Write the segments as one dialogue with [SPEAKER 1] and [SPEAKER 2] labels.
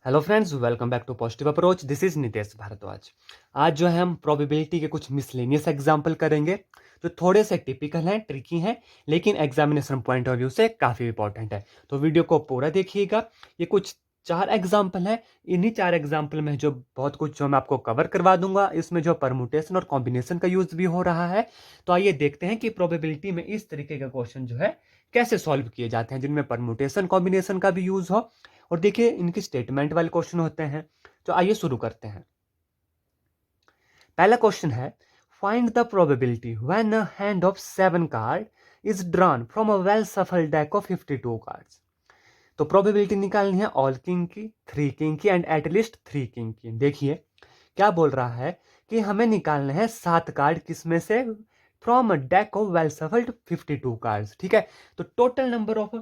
[SPEAKER 1] Hello friends, welcome back to positive approach. This is Nitesh Bhardwaj. आज जो है हम प्रोबेबिलिटी के कुछ मिसलेनियस एग्जाम्पल करेंगे जो थोड़े से टिपिकल हैं, ट्रिकी हैं, लेकिन एग्जामिनेशन पॉइंट ऑफ व्यू से काफ़ी इंपॉर्टेंट है। तो वीडियो को पूरा देखिएगा। ये कुछ 4 एग्जाम्पल हैं। इन्हीं 4 एग्जाम्पल में जो बहुत कुछ जो मैं आपको कवर करवा दूंगा, इसमें जो परमुटेशन और कॉम्बिनेशन का यूज भी हो रहा है। तो आइए देखते हैं कि प्रोबेबिलिटी में इस तरीके का क्वेश्चन जो है कैसे सॉल्व किए जाते हैं, जिनमें परमुटेशन कॉम्बिनेशन का भी यूज हो। और देखिए, इनकी स्टेटमेंट वाले क्वेश्चन होते हैं। तो आइए शुरू करते हैं। पहला क्वेश्चन है, find the probability when a hand of 7 card is drawn from a well सफल डेक ऑफ 52 कार्ड्स। तो प्रोबेबिलिटी निकालनी है ऑल किंग की, 3 किंग की एंड एटलीस्ट 3 किंग की। देखिए क्या बोल रहा है कि हमें निकालने हैं 7 कार्ड, किसमें से? From a deck of well shuffled 52 cards. ठीक है, तो टोटल नंबर ऑफ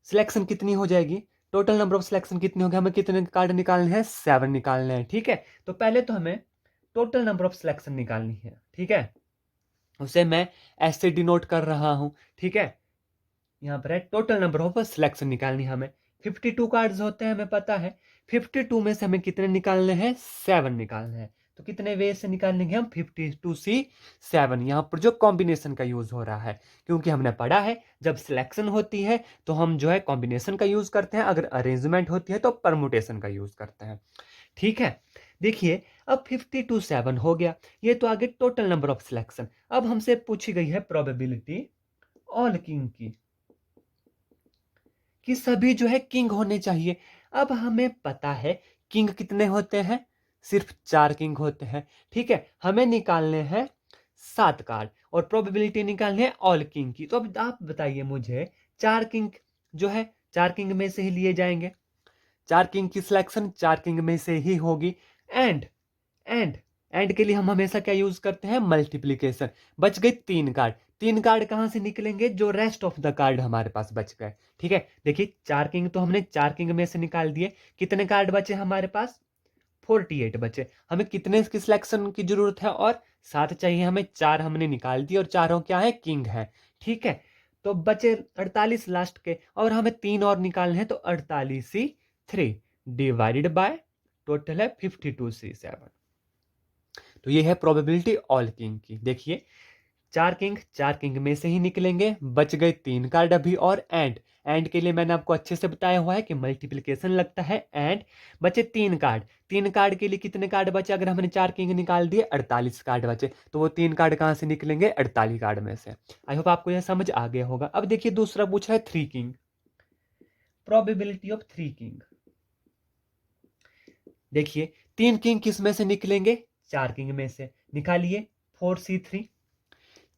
[SPEAKER 1] सिलेक्शन कितनी हो जाएगी? टोटल नंबर ऑफ सिलेक्शन कितनी होगी? हमें कितने कार्ड निकालने हैं? 7 निकालने हैं। ठीक है, तो पहले तो हमें टोटल नंबर ऑफ सिलेक्शन निकालनी है। ठीक है, उसे मैं ऐसे डिनोट कर रहा हूं। ठीक है, यहाँ पर है टोटल नंबर ऑफ सिलेक्शन निकालनी है हमें। 52 कार्ड्स होते हैं, हमें पता है। 52 में से हमें कितने निकालने हैं? 7 निकालने हैं। तो कितने वे से निकालेंगे हम? 52C7। यहाँ पर जो कॉम्बिनेशन का यूज हो रहा है, क्योंकि हमने पढ़ा है जब सिलेक्शन होती है तो हम जो है कॉम्बिनेशन का यूज करते हैं, अगर अरेंजमेंट होती है तो परमुटेशन का यूज करते हैं। ठीक है, देखिए अब 52 7 हो गया। ये तो आगे टोटल नंबर ऑफ सिलेक्शन। अब हमसे पूछी गई है प्रोबेबिलिटी ऑल किंग की, कि सभी जो है किंग होने चाहिए। अब हमें पता है किंग कितने होते हैं? सिर्फ 4 किंग होते हैं। ठीक है, हमें निकालने हैं 7 कार्ड और प्रोबेबिलिटी निकालनी है ऑल किंग की। तो अब आप बताइए मुझे, 4 किंग जो है 4 किंग में से ही लिए जाएंगे। 4 किंग की सिलेक्शन 4 किंग में से ही होगी। एंड एंड एंड के लिए हम हमेशा क्या यूज करते हैं? मल्टीप्लीकेशन। बच गए 3 कार्ड। 3 कार्ड कहां से निकलेंगे? जो रेस्ट ऑफ द कार्ड हमारे पास बच गए। ठीक है, देखिए 4 किंग तो हमने 4 किंग में से निकाल दिए। कितने कार्ड बचे हमारे पास? 48 बचे। हमें कितने की सिलेक्शन की जरूरत है? और 7 चाहिए हमें। 4 हमने निकाल दिए और चारों क्या है? किंग है। ठीक है, तो बचे 48 लास्ट के, और हमें 3 और निकालने हैं। तो 48C3 डिवाइडेड बाय टोटल है 52C7। तो ये है प्रोबेबिलिटी ऑल किंग की। देखिए 4 किंग में से ही निकलेंगे। बच गए 3 कार्ड अभी। और एंड के लिए मैंने आपको अच्छे से बताया हुआ है कि मल्टीप्लिकेशन लगता है। एंड बचे 3 कार्ड। 3 कार्ड के लिए कितने कार्ड बचे? अगर हमने 4 किंग निकाल दिए, 48 कार्ड बचे। तो वो 3 कार्ड कहां से निकलेंगे? 48 कार्ड में से। आई होप आपको यह समझ आ गया होगा। अब देखिए दूसरा पूछा है 3 किंग, प्रोबेबिलिटी ऑफ 3 किंग। देखिए 3 किंग किस में से निकलेंगे? 4 किंग में से। निकालिए 4C3।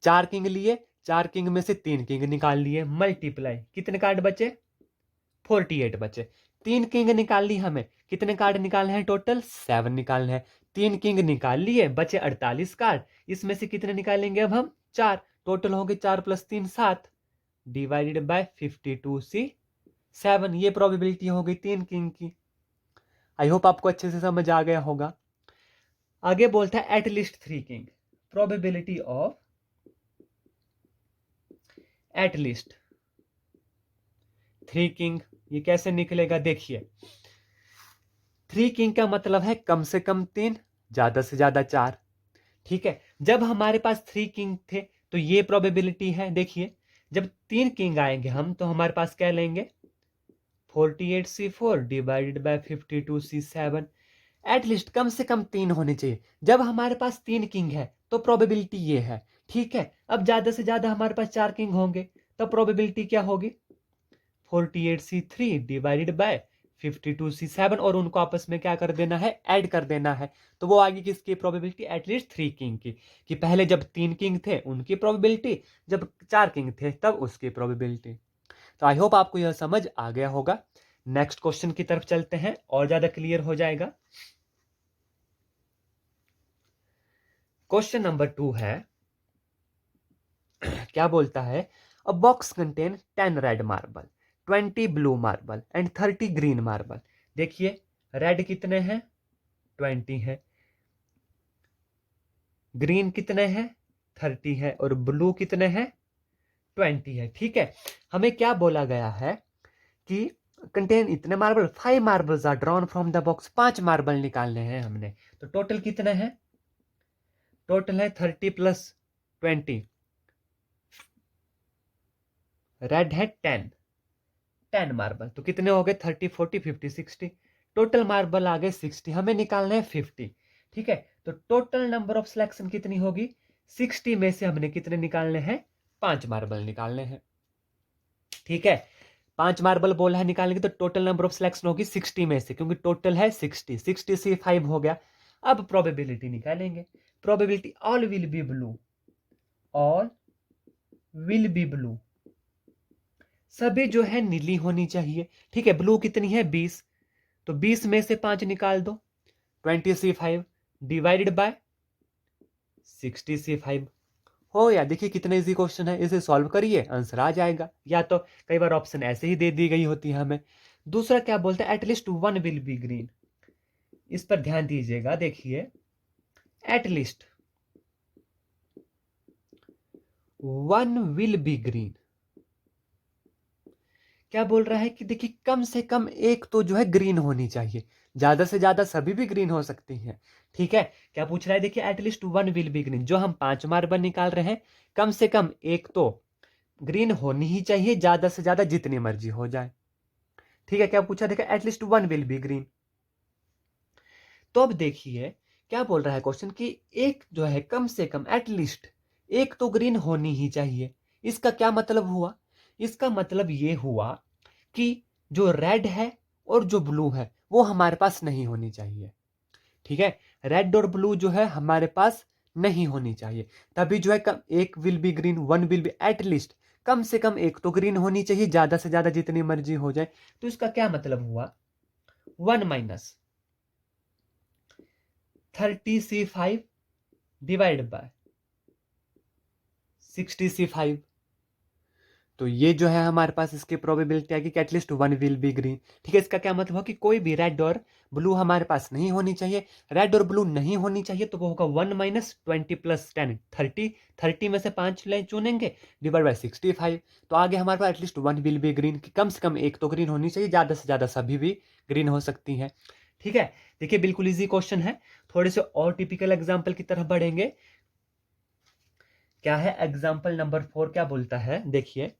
[SPEAKER 1] 4 किंग लिए, 4 किंग में से 3 किंग निकाल लिए। मल्टीप्लाई, कितने कार्ड बचे? 48 बचे। 3 किंग निकाल ली हमें। कितने कार्ड निकालने हैं? टोटल 7 निकालने हैं। 3 किंग निकाल लिए, बचे 48 कार्ड। इसमें से कितने निकालेंगे अब हम? 4। टोटल होंगे 4 + 3 7 डिवाइडेड बाय 52C7। ये प्रोबेबिलिटी हो गई 3 किंग की। आई होप आपको अच्छे से समझ आ गया होगा। आगे बोलता है at least 3 king, probability of at least 3 king. ये कैसे निकलेगा? देखिए 3 किंग का मतलब है कम से कम 3, ज्यादा से ज्यादा 4। ठीक है, जब हमारे पास 3 किंग थे तो ये प्रोबेबिलिटी है। देखिए जब 3 किंग आएंगे हम, तो हमारे पास क्या लेंगे? 48C4 divided by 52C7। At least कम से कम 3 होने चाहिए। जब हमारे पास 3 किंग है तो प्रोबेबिलिटी ये है। ठीक है, अब ज्यादा से ज्यादा हमारे पास 4 किंग होंगे, तो प्रोबेबिलिटी क्या होगी? 48C3 divided by 52C7। और उनको आपस में क्या कर देना है? ऐड कर देना है। तो वो आगे किसकी प्रोबेबिलिटी? एटलीस्ट 3 किंग की। कि पहले जब 3 किंग थे उनकी प्रोबेबिलिटी, जब 4 किंग थे तब उसकी प्रोबेबिलिटी। तो आई होप आपको यह समझ आ गया होगा। नेक्स्ट क्वेश्चन की तरफ चलते हैं, और ज्यादा क्लियर हो जाएगा। क्वेश्चन नंबर 2 है, क्या बोलता है? अ box contain 10 red marble, 20 blue marble and 30 green marble. देखिए रेड कितने हैं? 20 है। ग्रीन कितने हैं? 30 है। और ब्लू कितने हैं? 20 है। ठीक है, हमें क्या बोला गया है कि कंटेन इतने marble, 5 marbles are drawn from the box, 5 marble निकालने हैं हमने। तो टोटल कितने हैं? टोटल है 30 प्लस 20, रेड है 10 मार्बल। तो कितने हो गए? 30 40 50 60। टोटल मार्बल आ गए 60, हमें निकालना है 50। ठीक है, तो टोटल नंबर ऑफ सिलेक्शन कितनी होगी? 60 में से हमने कितने निकालने हैं? 5 मार्बल निकालने हैं। ठीक है, 5 मार्बल बोला है निकालने की, तो टोटल नंबर ऑफ सिलेक्शन होगी 60 में से, क्योंकि टोटल है 60, 60 से 5 हो गया। अब प्रोबेबिलिटी निकालेंगे। Probability all will be blue, all will be blue, सभी जो है नीली होनी चाहिए। ठीक है, ब्लू कितनी है? 20, तो 20 में से 5 निकाल दो, 20 से 5 डिवाइडेड बाय 60 से 5 हो। या देखिए कितने इजी क्वेश्चन है, इसे सॉल्व करिए आंसर आ जाएगा। या तो कई बार ऑप्शन ऐसे ही दे दी गई होती है हमें। दूसरा क्या बोलते हैं? At least one will be green. इस पर ध्यान दीजिएगा, देखिए at least one will be green, क्या बोल रहा है कि देखिए कम से कम एक तो जो है ग्रीन होनी चाहिए, ज्यादा से ज्यादा सभी भी ग्रीन हो सकती हैं। ठीक है, क्या पूछ रहा है? देखिए at least one will be green, जो हम 5 मार्बल निकाल रहे हैं, कम से कम एक तो ग्रीन होनी ही चाहिए, ज्यादा से ज्यादा जितनी मर्जी हो जाए। ठीक है, क्या पूछा? देखिए at least one will be green. तो अब देखिए क्या बोल रहा है क्वेश्चन कि एक जो है कम से कम एटलीस्ट एक तो ग्रीन होनी ही चाहिए। इसका क्या मतलब हुआ? इसका मतलब ये हुआ कि जो रेड है और जो ब्लू है वो हमारे पास नहीं होनी चाहिए। ठीक है, रेड और ब्लू जो है हमारे पास नहीं होनी चाहिए, तभी जो है कम एक will be green, one will be, at least कम से कम एक तो ग्रीन होनी चाहिए, ज्यादा से ज्यादा जितनी मर्जी हो जाए। तो इसका क्या मतलब हुआ? 1 minus 30C5 divide by 60C5। तो ये जो है हमारे पास इसकी प्रोबेबिलिटी आएगी कि at least one will be green. ठीक है, इसका क्या मतलब हो कि कोई भी रेड और ब्लू हमारे पास नहीं होनी चाहिए। रेड और ब्लू नहीं होनी चाहिए तो वो होगा 1 माइनस 20 प्लस 10, 30। 30 में से 5 लाइन चुनेंगे, डिवाइड बाय 65। तो आगे हमारे पास at least one will be green, कि कम से कम एक तो ग्रीन होनी चाहिए, ज्यादा से ज्यादा सभी भी ग्रीन हो सकती हैं। ठीक है, देखिए बिल्कुल इजी क्वेश्चन है। थोड़े से और टिपिकल एग्जाम्पल की तरफ बढ़ेंगे। क्या है एग्जाम्पल नंबर 4? क्या बोलता है? देखिए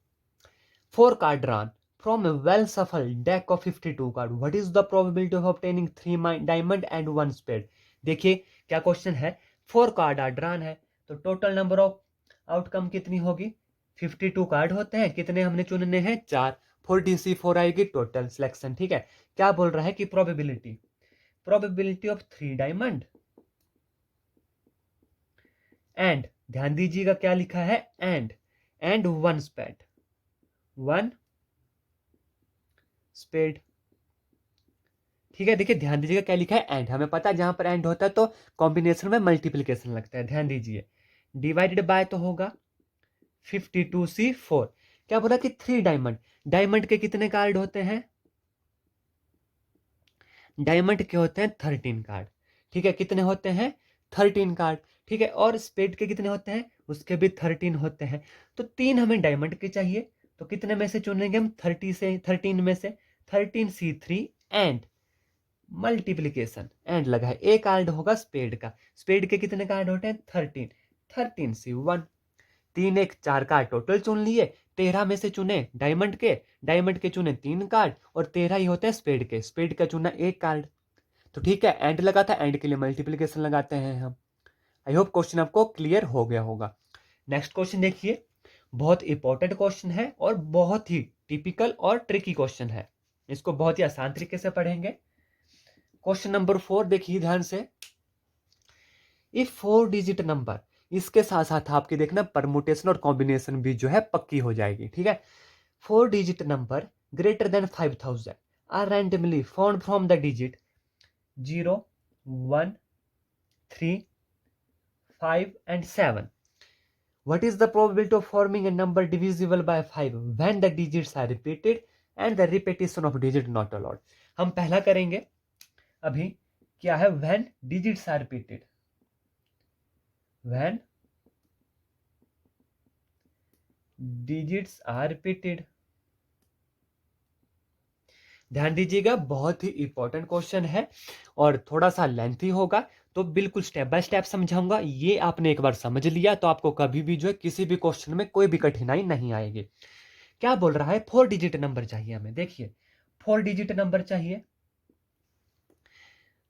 [SPEAKER 1] 4 card drawn from a well shuffled deck of 52 card. What is the probability of obtaining 3 diamond and 1 spade? देखिए क्या क्वेश्चन है, 4 कार्ड आर ड्रॉन है, तो टोटल नंबर ऑफ आउटकम कितनी होगी? 52 कार्ड होते हैं, कितने हमने चुनने हैं? 4। 4DC4 आएगी टोटल सिलेक्शन। ठीक है, क्या बोल रहा है कि प्रोबेबिलिटी ऑफ 3 डायमंड एंड, ध्यान दीजिएगा क्या लिखा है, एंड 1 स्पेड, 1 स्पेड। ठीक है, देखिए ध्यान दीजिएगा क्या लिखा है, एंड। हमें पता है जहां पर एंड होता है तो कॉम्बिनेशन में मल्टीप्लीकेशन लगता है। ध्यान दीजिए, डिवाइडेड बाय तो होगा 52C4। क्या बोला कि 3 डायमंड, डायमंड के कितने कार्ड होते हैं? डायमंड के होते हैं 13 कार्ड। ठीक है, कितने होते हैं? 13 कार्ड। ठीक है, और स्पेड के कितने होते हैं? उसके भी 13 होते हैं। तो 3 हमें डायमंड के चाहिए, तो कितने में से चुनेंगे हम? 13 में से 13C3 एंड मल्टीप्लीकेशन, एंड लगा है, एक कार्ड होगा स्पेड का। स्पेड के कितने कार्ड होते हैं? 13, 13C1। 3 1 4 कार्ड टोटल चुन लिए, 13 में से चुने डायमंड के, डायमंड के चुने 3 कार्ड, और 13 ही होते हैं स्पेड के, स्पेड का चुना एक कार्ड। तो ठीक है, एंड लगा था, एंड के लिए मल्टीप्लीकेशन लगाते हैं हम। आई होप क्वेश्चन आपको क्लियर हो गया होगा। नेक्स्ट क्वेश्चन देखिए, बहुत इंपॉर्टेंट क्वेश्चन है और बहुत ही टिपिकल और ट्रिकी क्वेश्चन है। इसको बहुत ही आसान तरीके से पढ़ेंगे। क्वेश्चन नंबर 4 देखिए ध्यान से। इफ 4 डिजिट नंबर, इसके साथ साथ आपके देखना परमुटेशन और कॉम्बिनेशन भी जो है पक्की हो जाएगी। ठीक है, 4 digit number greater than 5000 are randomly found from the digit 0 1 3 5 and 7. What is the probability of forming a number divisible by 5 when the digits are repeated and the repetition of digit not allowed? हम पहला करेंगे अभी, क्या है? when digits are repeated, when digits are repeated। ध्यान दीजिएगा, बहुत ही important question है और थोड़ा सा लेंथी होगा, तो बिल्कुल स्टेप बाय स्टेप समझाऊंगा। ये आपने एक बार समझ लिया तो आपको कभी भी जो है किसी भी क्वेश्चन में कोई भी कठिनाई नहीं आएगी। क्या बोल रहा है, 4 डिजिट नंबर चाहिए हमें। देखिए 4 डिजिट नंबर चाहिए,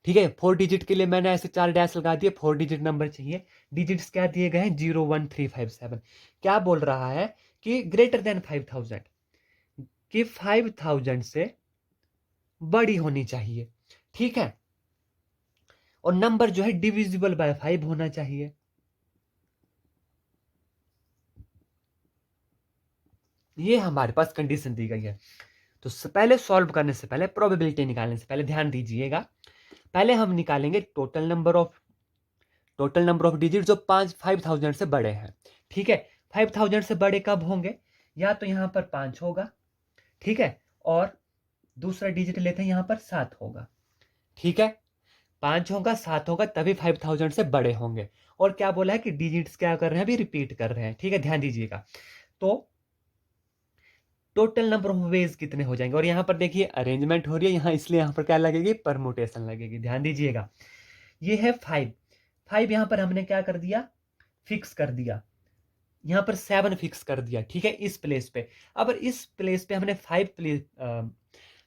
[SPEAKER 1] ठीक है। 4 डिजिट के लिए मैंने ऐसे 4 डैश लगा दिए, 4 डिजिट नंबर चाहिए। डिजिट्स क्या दिए गए हैं, 01357। क्या बोल रहा है कि ग्रेटर देन 5000, कि 5000 से बड़ी होनी चाहिए, ठीक है। और नंबर जो है डिविजिबल बाय 5 होना चाहिए। ये हमारे पास कंडीशन दी गई है। तो पहले सॉल्व करने से पहले, प्रोबेबिलिटी निकालने से पहले ध्यान दीजिएगा, पहले हम निकालेंगे टोटल नंबर ऑफ डिजिट जो 5000 से बड़े हैं, ठीक है। 5000 से बड़े कब होंगे, या तो यहां पर 5 होगा, ठीक है, और दूसरा डिजिट लेते हैं यहां पर 7 होगा, ठीक है। 5 होगा, 7 होगा, तभी 5000 से बड़े होंगे। और क्या बोला है कि डिजिट्स क्या कर रहे हैं, अभी रिपीट कर रहे हैं, ठीक है, ध्यान दीजिएगा। तो टोटल नंबर ऑफ वेज कितने हो जाएंगे, और यहां पर देखिए अरेंजमेंट हो रही है यहां, इसलिए यहां पर क्या लगेगी, परमुटेशन लगेगी। ध्यान दीजिएगा, ये है 5, 5 यहां पर हमने क्या कर दिया, फिक्स कर दिया। यहां पर 7 फिक्स कर दिया, ठीक है, इस प्लेस पे। अब इस प्लेस पे हमने 5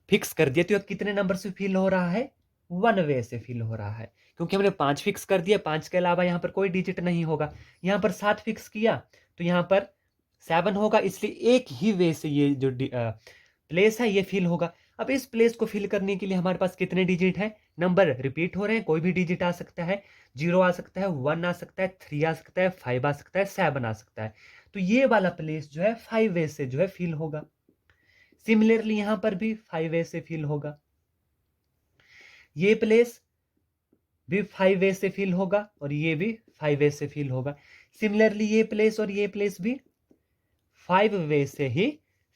[SPEAKER 1] फिक्स कर दिया, तो कितने नंबर से फिल हो रहा है, 1 वे से फिल हो रहा है, क्योंकि हमने 5 फिक्स कर दिया, 5 के अलावा यहां पर कोई डिजिट नहीं होगा। यहां पर 7 फिक्स किया तो यहां पर 7 होगा, इसलिए एक ही वे से ये जो प्लेस है ये फिल होगा। अब इस प्लेस को फिल करने के लिए हमारे पास कितने डिजिट है, नंबर रिपीट हो रहे हैं, कोई भी डिजिट आ सकता है, 0 आ सकता है, 1 आ सकता है, 3 आ सकता है, 5 आ सकता है, 7 आ सकता है। तो ये वाला प्लेस जो है 5 वे से जो है फिल होगा। सिमिलरली यहां पर भी 5 वे से फिल होगा, ये प्लेस भी 5 वे से फिल होगा, और ये भी 5 वे से फिल होगा। सिमिलरली ये प्लेस और ये प्लेस भी 5 वे से ही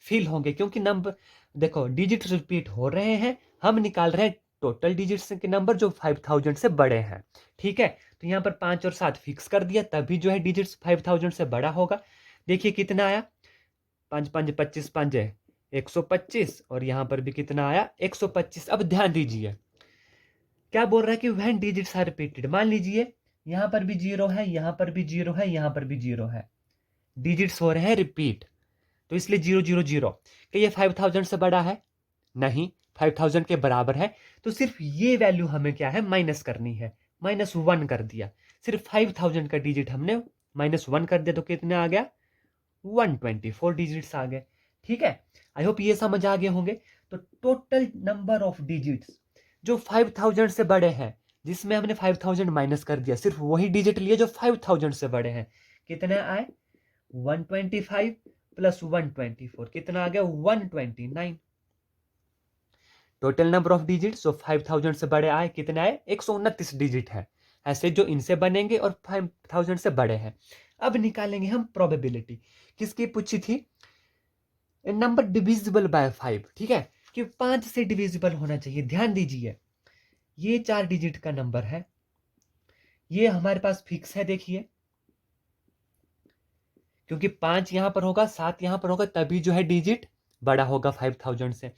[SPEAKER 1] फिल होंगे, क्योंकि नंबर देखो डिजिट रिपीट हो रहे हैं, हम निकाल रहे हैं टोटल डिजिट्स के नंबर जो 5000 से बड़े हैं, ठीक है। तो यहां पर 5 और 7 फिक्स कर दिया, तभी जो है डिजिट्स 5000 से बड़ा होगा। देखिए कितना आया, 5 5 25 5 है 125, और यहां पर भी कितना आया, 125। अब ध्यान दीजिए क्या बोल रहा है कि व्हेन डिजिट्स आर रिपीटेड, मान लीजिए यहां पर भी 0 है, यहां पर भी 0 है, यहां पर भी 0 है, डिजिट्स हो रहे हैं रिपीट, तो इसलिए 0 0 0। क्या ये 5000 से बड़ा है, नहीं, 5000 के बराबर है। तो सिर्फ ये वैल्यू हमें क्या है, माइनस करनी है, -1 कर दिया। सिर्फ 5000 का डिजिट हमने -1 कर दिया, तो कितने आ गया, 124 डिजिट्स आ गए, ठीक है। आई होप ये समझ आ गए होंगे। तो टोटल नंबर ऑफ डिजिट्स जो 5000 से बड़े हैं, जिसमें हमने 5000 माइनस कर दिया, सिर्फ वही डिजिट लिए जो 5000 से बड़े हैं, कितने आए, 125 प्लस 124 कितना आ गया, 129। टोटल नंबर ऑफ डिजिट जो 5000 से बड़े आए, कितने आए, 129 डिजिट है, ऐसे जो इनसे बनेंगे और 5000 से बड़े हैं। अब निकालेंगे हम प्रोबेबिलिटी, किसकी पूछी थी, नंबर डिविजिबल बाय 5, ठीक है, कि 5 से डिविजिबल होना चाहिए। ध्यान दीजिए ये 4 डिजिट का नंबर है, ये हमारे पास फिक्स है, देखिए क्योंकि 5 यहां पर होगा, 7 यहां पर होगा, तभी जो है डिजिट बड़ा होगा 5000 से,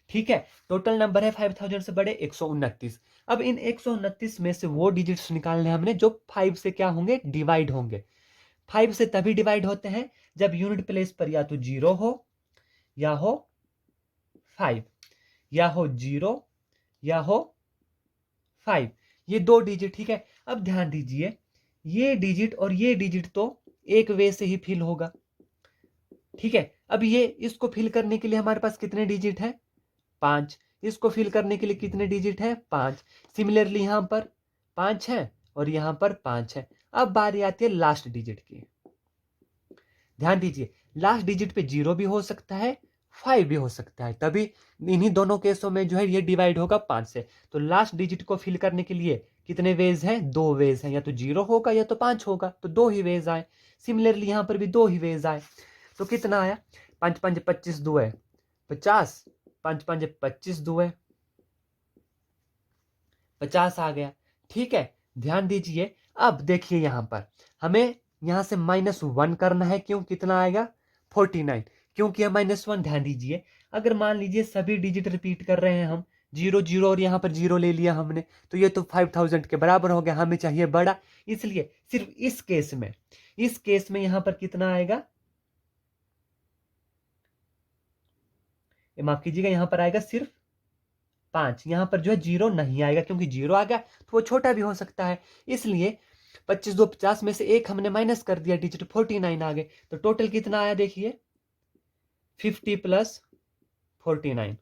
[SPEAKER 1] ठीक है। टोटल नंबर है 5000 से बड़े 129। अब इन 129 में से वो डिजिट्स निकालने हमने जो 5 से क्या होंगे, डिवाइड होंगे। 5 से तभी डिवाइड होते हैं जब यूनिट प्लेस पर या तो 0 हो, या हो 5, या हो 0, या हो 5, ये दो डिजिट, ठीक है। अब ध्यान दीजिए ये डिजिट और ये डिजिट तो एक वे से ही फिल होगा, ठीक है। अब ये इसको फिल करने के लिए हमारे पास कितने डिजिट है, 5, इसको फिल करने के लिए कितने डिजिट है, 5। सिमिलरली यहां पर 5 है और यहां पर 5 है। अब बारी आती है लास्ट डिजिट की, ध्यान दीजिए लास्ट डिजिट पे 0 भी हो सकता है, 5 भी हो सकता है, तभी इन्हीं दोनों केसों में जो है ये डिवाइड होगा 5 से। तो लास्ट डिजिट को फिल करने के लिए कितने वेज हैं, 2 वेज हैं, या तो 0 होगा या तो 5 होगा, तो 2 ही वेज आए। सिमिलरली यहां पर भी 2 ही वेज आए, तो कितना आया, 5 5 25 2 है 50, 5 5 25 2 है 50 आ गया, ठीक है। ध्यान दीजिए अब देखिए यहां पर हमें यहां से -1 करना है, क्यों, कितना आएगा, 49, क्यों किया -1, ध्यान दीजिए अगर मान लीजिए सभी डिजिट रिपीट कर रहे हैं हम, 0 0 और यहाँ पर 0 ले लिया हमने, तो ये तो 5000 के बराबर हो गया, हमें चाहिए बड़ा। इसलिए सिर्फ इस केस में यहाँ पर कितना आएगा, माफ कीजिएगा, यहाँ पर आएगा सिर्फ 5। यहाँ पर जो है 0 नहीं आएगा, क्योंकि 0 आ गया तो वो छोटा भी हो सकता है। इसलिए 25 2 50 में से एक हमने माइनस कर दिया डिजिट, 49 आ गए। तो टोटल कितना आया देखिए, 50 प्लस 49,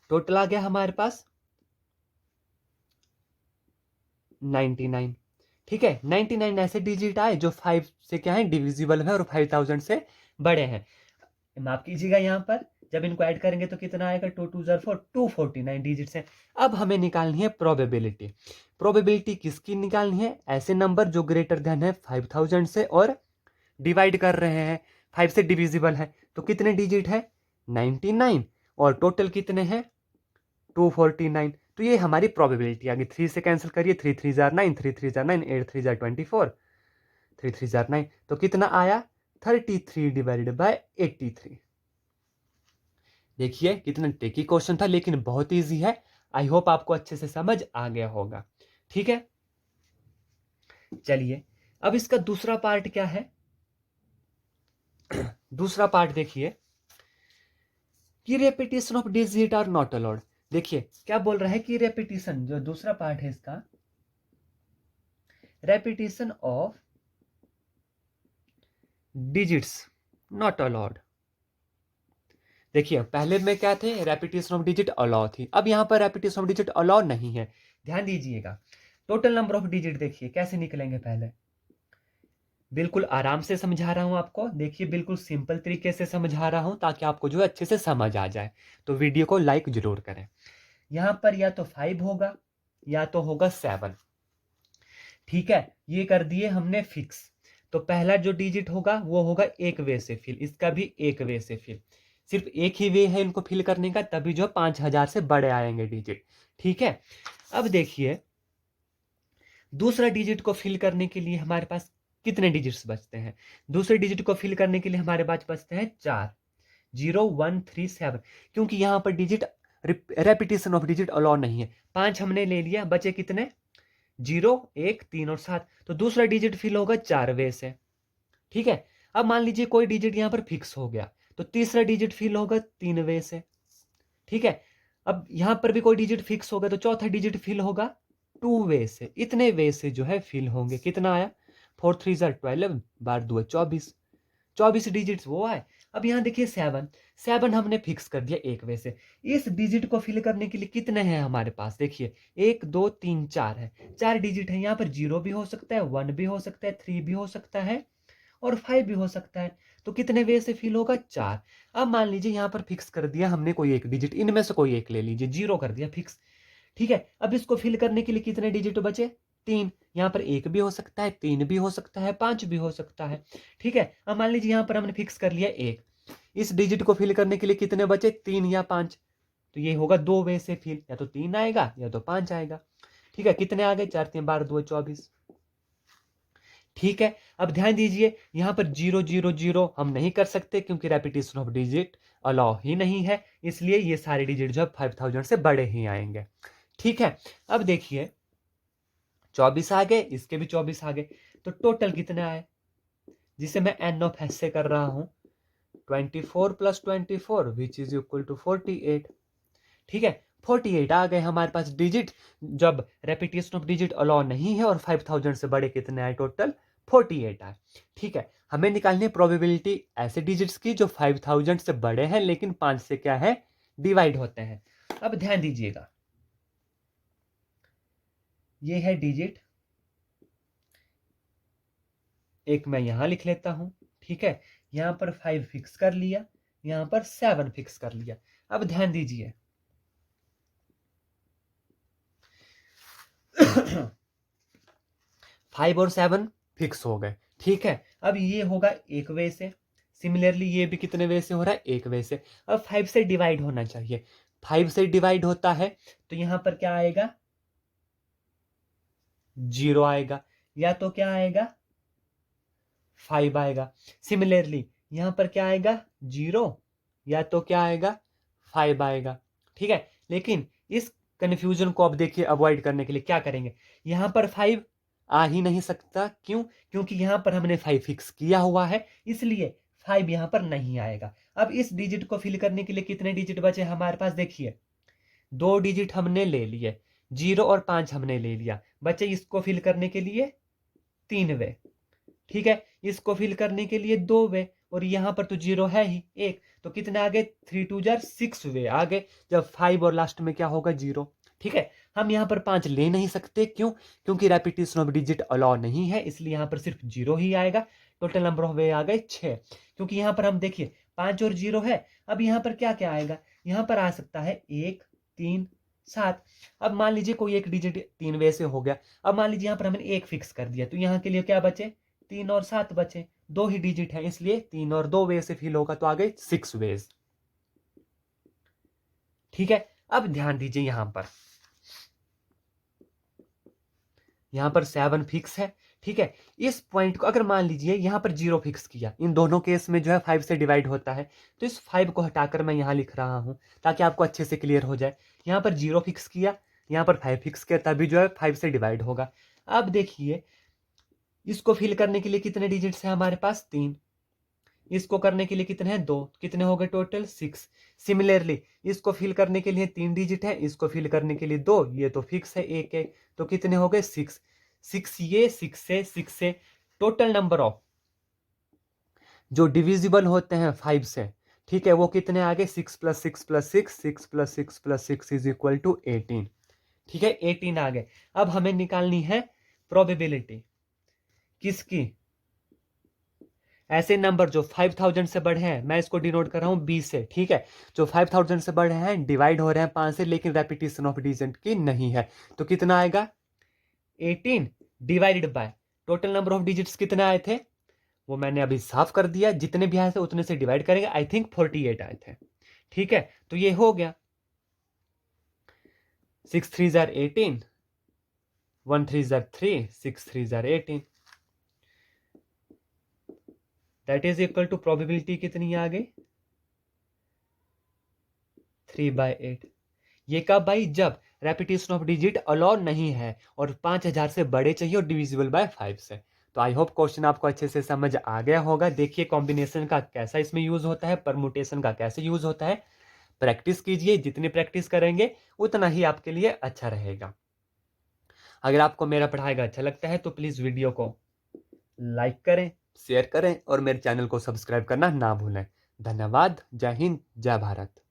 [SPEAKER 1] टोटल आ गया हमारे पास 99। ठीक है, 99 ऐसे डिजिट आए जो 5 से क्या है, डिविजिबल है और 5000 से बड़े हैं। माफ कीजिएगा, यहाँ पर जब इनको ऐड करेंगे तो कितना आएगा, 2 2 4 249 डिजिट्स है। अब हमें निकालनी है प्रोबेबिलिटी। प्रोबेबिलिटी किसकी निकालनी है, ऐसे नंबर जो ग्रेटर देन है 5000 से और डिवाइड कर रहे हैं, 5 से डिविजिबल है। तो कितने डिजिट है, 99, और टोटल कितने हैं, 249। तो ये हमारी प्रोबेबिलिटी आ गई। 3 से कैंसिल करिए, 3 3 जार 9, 3 3 जार 9, 8 3 जार 24, 3 3 जार 9, तो कितना आया, 33 डिवाइडेड बाय 83। देखिए कितना ट्रिकी क्वेश्चन था, लेकिन बहुत इजी है। आई होप आपको अच्छे से समझ आ गया होगा। ठीक है, चलिए अब इसका दूसरा पार्ट क्या है। दूसरा पार्ट देखिए कि repetition of digit are not allowed. देखिए क्या बोल रहा है कि रेपिटेशन, जो दूसरा पार्ट है इसका, repetition of digits not allowed. देखिए पहले में क्या थे, रेपिटेशन ऑफ डिजिट अलाउ थी, अब यहां पर रेपिटेशन ऑफ डिजिट अलाउ नहीं है। ध्यान दीजिएगा, टोटल नंबर ऑफ डिजिट देखिए कैसे निकलेंगे। पहले बिल्कुल आराम से समझा रहा हूं आपको, देखिए बिल्कुल सिंपल तरीके से समझा रहा हूं ताकि आपको जो है अच्छे से समझ आ जाए। तो वीडियो को लाइक जरूर करें। यहां पर या तो 5 होगा या तो होगा 7। ठीक है, ये कर दिए हमने फिक्स। तो पहला जो डिजिट होगा वो होगा एक वे से फिल, इसका भी एक वे से फिल। सिर्फ एक ही वे है इनको फिल करने का, तभी जो 5000 से बड़े आएंगे डिजिट। ठीक है, अब देखिए दूसरा डिजिट को फिल करने के लिए हमारे पास कितने डिजिट्स बचते हैं। दूसरे डिजिट को फिल करने के लिए हमारे पास बचते हैं 4, 0 1 3 7। क्योंकि यहां पर digit repetition of digit allow नहीं है। 5 हमने ले लिया, बचे कितने, 0 1 3 और 7। तो दूसरा डिजिट फिल होगा 4 वे से। ठीक है, अब मान लीजिए कोई डिजिट यहां पर फिक्स हो गया, तो तीसरा डिजिट फिल होगा 3 वे से। ठीक है, अब यहां पर भी कोई डिजिट फिक्स होगा तो चौथा डिजिट फिल होगा 2 वे से। इतने वे से जो है फिल होंगे। कितना आया, 4 3 12, बार 2 24, 24 डिजिट्स वो आए। अब यहाँ देखिए 7, 7 हमने फिक्स कर दिया एक वे से। इस डिजिट को फिल करने के लिए कितने हैं हमारे पास, देखिए 1 2 3 4 है, 4 डिजिट है। यहाँ पर 0 भी हो सकता है, 1 भी हो सकता है, 3 भी हो सकता है और 5 भी हो सकता है। तो कितने वे से फिल होगा, 4। अब मान लीजिए यहाँ पर फिक्स कर दिया हमने कोई एक डिजिट, इनमें से कोई एक ले लीजिए, 0 कर दिया फिक्स। ठीक है, अब इसको फिल करने के लिए कितने डिजिट बचे, 3। यहाँ पर 1 भी हो सकता है, 3 भी हो सकता है, 5 भी हो सकता है। ठीक है, अब मान लीजिए यहाँ पर हमने फिक्स कर लिया 1। इस डिजिट को फिल करने के लिए कितने बचे, 3 या 5। तो ये होगा 2 वे से फिल, या तो 3 आएगा या तो 5 आएगा। ठीक है, कितने आ गए, 4 3 12 2 24। ठीक है, अब ध्यान दीजिए यहाँ पर 0 0 0 हम नहीं कर सकते, क्योंकि रेपिटेशन ऑफ डिजिट अलाउ ही नहीं है। इसलिए ये सारे डिजिट जो है 5000 से बड़े ही आएंगे। ठीक है, अब देखिए 24 आ गए, इसके भी 24 आ गए। तो टोटल कितने आए, जिसे मैं एन ऑफ एस से कर रहा हूं, 24 plus 24 which is equal to 48। ठीक है, 48 आ गए हमारे पास डिजिट, जब रेपिटेशन ऑफ डिजिट अलाउ नहीं है। और 5000 से बड़े कितने आए, टोटल 48 आए। ठीक है, हमें निकालनी प्रोबेबिलिटी ऐसे डिजिट्स की जो 5000 से बड़े हैं लेकिन 5 से क्या है, डिवाइड होते हैं। अब ध्यान दीजिएगा, ये है डिजिट, एक मैं यहां लिख लेता हूं। ठीक है, यहां पर 5 फिक्स कर लिया, यहां पर 7 फिक्स कर लिया। अब ध्यान दीजिए 5 और 7 फिक्स हो गए। ठीक है, अब ये होगा एक वे से, सिमिलरली ये भी कितने वे से हो रहा है, एक वे से। अब 5 से डिवाइड होना चाहिए, 5 से डिवाइड होता है तो यहां पर क्या आएगा, 0 आएगा, या तो क्या आएगा 5 आएगा। सिमिलरली यहाँ पर क्या आएगा 0 या तो क्या आएगा 5 आएगा। ठीक है, लेकिन इस कन्फ्यूजन को अब देखिए अवॉइड करने के लिए क्या करेंगे, यहाँ पर 5 आ ही नहीं सकता। क्यों? क्योंकि यहाँ पर हमने 5 फिक्स किया हुआ है, इसलिए 5 यहाँ पर नहीं आएगा। अब इस डिजिट को फिल करने के लिए कितने डिजिट बचे हमारे पास, देखिए 2 डिजिट हमने ले लिए, 0 और 5 हमने ले लिया, बचे इसको फिल करने के लिए 3 वे। ठीक है, इसको फिल करने के लिए 2 वे, और यहाँ पर तो 0 है ही 1, तो कितने आ गए 3 2 जार 6 वे आ गए, जब 5 और लास्ट में क्या होगा 0। ठीक है, हम यहाँ पर 5 ले नहीं सकते। क्यों? क्योंकि रेपिटेशन ऑफ डिजिट अलाउ नहीं है, इसलिए यहाँ पर सिर्फ 0 ही आएगा। टोटल नंबर ऑफ वे आ गए 6, क्योंकि यहाँ पर हम देखिए 5 और 0 है। अब यहाँ पर क्या क्या आएगा, यहाँ पर आ सकता है 1 3 7। अब मान लीजिए कोई एक डिजिट 3 वे से हो गया, अब मान लीजिए यहाँ पर हमने 1 फिक्स कर दिया, तो यहाँ के लिए क्या बचे 3 और 7 बचे, 2 ही डिजिट है, इसलिए 3 और 2 वे से फिल होगा, तो आ गए 6 वेज। ठीक है, अब ध्यान दीजिए यहां पर 7 फिक्स है। ठीक है, इस पॉइंट को अगर मान लीजिए यहां पर 0 फिक्स किया, इन दोनों केस में जो है 5 से डिवाइड होता है, तो इस 5 को हटाकर मैं यहां लिख रहा हूं ताकि आपको अच्छे से क्लियर हो जाए। यहां पर 0 फिक्स किया, यहां पर 5 फिक्स किया, तभी जो है 5 से डिवाइड होगा। अब देखिए इसको फिल करने के लिए कितने डिजिट्स हैं हमारे पास 3, इसको करने के लिए कितने हैं 2, कितने हो गए टोटल 6। सिमिलरली इसको फिल करने के लिए 3 डिजिट है, इसको फिल करने के लिए 2, ये तो फिक्स है 1 है, तो कितने हो गए 6। 6 ये 6 से टोटल नंबर ऑफ जो डिविजिबल होते हैं 5 से, ठीक है, वो कितने आ गए 6 + 6 + 6, 6 + 6 + 6 इज इक्वल टू 18। ठीक है, 18 आ गए। अब हमें निकालनी है प्रोबेबिलिटी किसकी, ऐसे नंबर जो 5000 से बढ़े हैं, मैं इसको डिनोट कर रहा हूं 20 से। ठीक है, जो 5000 से बढ़े हैं डिवाइड हो रहे हैं 5 से, लेकिन रेपिटेशन ऑफ डिजिट की नहीं है, तो कितना आएगा 18 divided by total number of digits कितने आए थे, वो मैंने अभी साफ कर दिया, जितने भी आए थे उतने से डिवाइड करेंगे। आई थिंक 48 आए थे। ठीक है, तो ये हो गया 6 3 जार 18, 1 3 जार 3, 6 3 जार 18, that is equal to probability कितनी आ गई 3/8। ये कब भाई, जब रेपिटेशन ऑफ डिजिट अलाउ नहीं है और 5000 से बड़े चाहिए और डिविजिबल बाय 5 से। तो आई होप क्वेश्चन आपको अच्छे से समझ आ गया होगा। देखिए कॉम्बिनेशन का कैसा इसमें यूज होता है, परमुटेशन का कैसे यूज होता है, प्रैक्टिस कीजिए, जितनी प्रैक्टिस करेंगे उतना ही आपके लिए अच्छा रहेगा। अगर आपको मेरा पढ़ाएगा अच्छा लगता है तो प्लीज वीडियो को लाइक करें, शेयर करें और मेरे चैनल को सब्सक्राइब करना ना भूलें। धन्यवाद। जय हिंद, जय भारत।